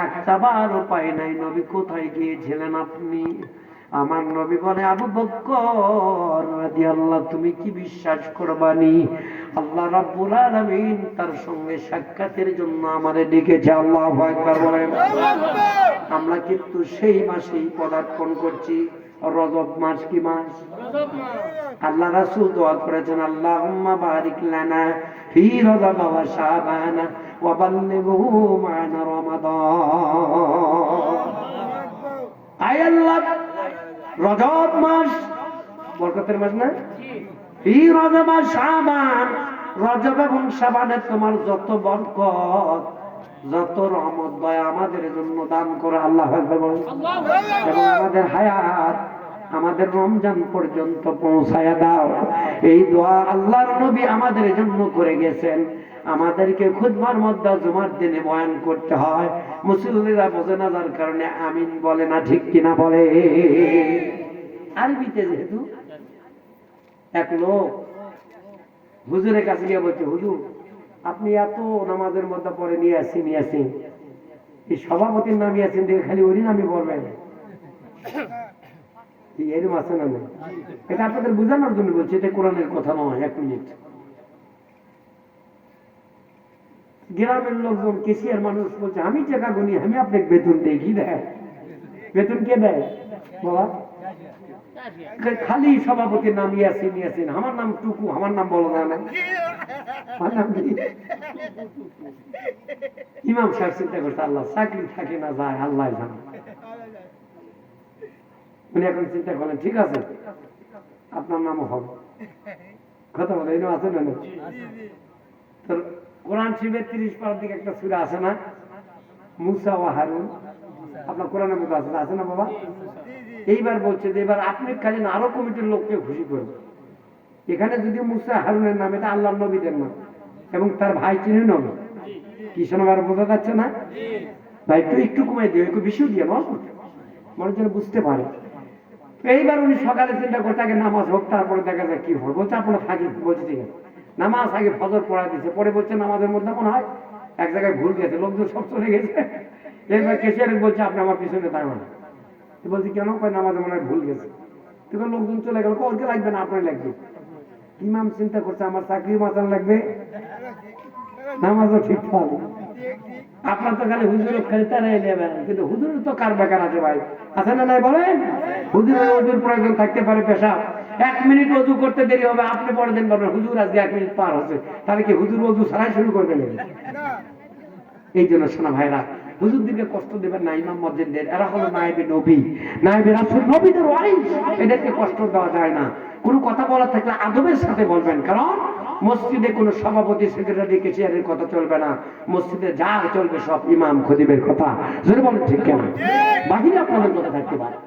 একটা বারও পাই নাই। নবী কোথায় গিয়েছিলেন আপনি? আমার নবী বলে, আবু বকর রাদিয়াল্লাহু, তুমি কি বিশ্বাস করবানি, আল্লাহ রাব্বুল আলামিন তার সঙ্গে সাক্ষাতের জন্য আমারে ডেকেছে। আল্লাহু আকবার বলেন। আমরা কিন্তু সেই মাসেই পদার্পণ করছি। রজব মাস কি মাস? আল্লাহ রাসূল দোয়া করেছেন, আল্লাহুম্মা বারিক লানা ফি রজব ওয়া শাবান ওয়া বাল্লিগহু মা'না রমাদান। আয় আল্লাহ, রজব মাস বরকতের মাস না? এই রজব আর শাবান, রজব এবং শাবানে তোমার যত বরকত, যত রহমত দয়া আমাদের জন্য দান করে। আল্লাহু আকবার বলেন। এবং আমাদের হায়াত, আমাদের রমজান পর্যন্ত পৌঁছায়া দাও। এই দোয়া আল্লাহর নবী আমাদের জন্য করে গেছেন। আমাদেরকে খুতবার মধ্যে জুমার দিনে বয়ান করতে হয়, মুসল্লিরা বোঝে না, যার কারণে আমিন বলে না, ঠিক কিনা বলে? আরবিতে যেহেতু এক লোক হুজুরের কাছে গিয়ে বলছে, হুজুর আপনি এত নামাজের মধ্যে পরে নিয়ে আসেন, এই সভাপতির নাম ইয়াসিন দেখে খালি ওরই নামই বলবেন, এরকম আছে না? এটা আপনাদের বোঝানোর জন্য বলছি, এটা কোরআনের কথা নয়। 1 মিনিট। গ্রামের লোকজন, কেশিয়ার মানুষ বলছে, আমি টাকা গুনি, আমি আপনাকে বেতন দেই। কি দেয়? বেতন কে দেয় বাবা? খালি সভাপতির নাম ইয়াসিন, আমার নাম টুকু, আমার নাম বলো না। আমার নাম কি? ইমাম সাহেব চিন্তা করছে, আল্লাহ চাকরি থাকে না যায়, আল্লাহ জানে। উনি এখন চিন্তা করলেন, ঠিক আছে আপনার নামও হবে। কথা বলে এনে আছে না? তোর কোরআন শরীফের 30 পারার দিকে একটা সূরা আছে না, মুসা ওয়া হারুন? আপনার কোরআনের মধ্যে আছে না? আছে না বাবা? এইবার বলছে যে এবার আপনি খালি না, আরো কমিটির লোককে খুশি করবেন। এখানে যদি মুসা হারুনের নাম, এটা আল্লাহর নবীদের নাম, এবং তার ভাই চিনে নবী। কি শোনাবার বোঝা যাচ্ছে না ভাই? একটু কমাই দিও, একটু বেশিও দিয়ে বল, মানুষ যেন বুঝতে পারে। এইবার উনি সকালে চিন্তা করতে, আগে নামাজ হোক, তারপরে দেখা যায় কি হবে। বলছে আপনারা থাকি। বলছে ঠিক আছে। নামাজ আগে ফজর পড়া দিচ্ছে, পরে বলছে নামাজের মধ্যে মনে হয় এক জায়গায় ভুল গেছে, লোকজন সব চলে গেছে। এরপর কেশিয়ার বলছে, আপনি আমার পিছনে দাঁড়ান। বলছি কেন? নামাজে মনে হয় ভুল গেছে। কিন্তু লোকজন চলে গেল, ওকে লাগবে না, আপনার লাগবে। ইমাম চিন্তা করছে, আমার চাকরি বাঁচান লাগবে, নামাজও ঠিক পাবে। আপনার তো খালি হুজুর খালি তারাই নেবেন, কিন্তু হুজুরের তো কার বেকার আছে ভাই? আছে না নাই বলেন? হুজুরের ওজুর প্রয়োজন থাকতে পারে, পেশা। 1 মিনিট অজু করতে দেরি হবে, আপনি পরে দিন বলবেন হুজুর আজকে 1 মিনিট পার হচ্ছে, তাহলে কি হুজুর অজু ছাড়াই শুরু করবেন? এই জন্য শোনা ভাইরা, হুজুরদেরকে কষ্ট দেবেন না। ইমাম মসজিদের এরা হলো নায়েবে নবী, নায়েবে রাসূল, নবীদের ওয়ারিস। এদেরকে কষ্ট দেওয়া যায় না। কোনো কথা বলা থাকলে আদবের সাথে বলবেন, কারণ মসজিদে কোনো সভাপতি, সেক্রেটারি, কেশিয়ারের কথা চলবে না। মসজিদে যা চলবে সব ইমাম খতিবের কথা। যদি বলেন ঠিক কেন? বাহিরে আপনাদের কথা থাকতে পারে।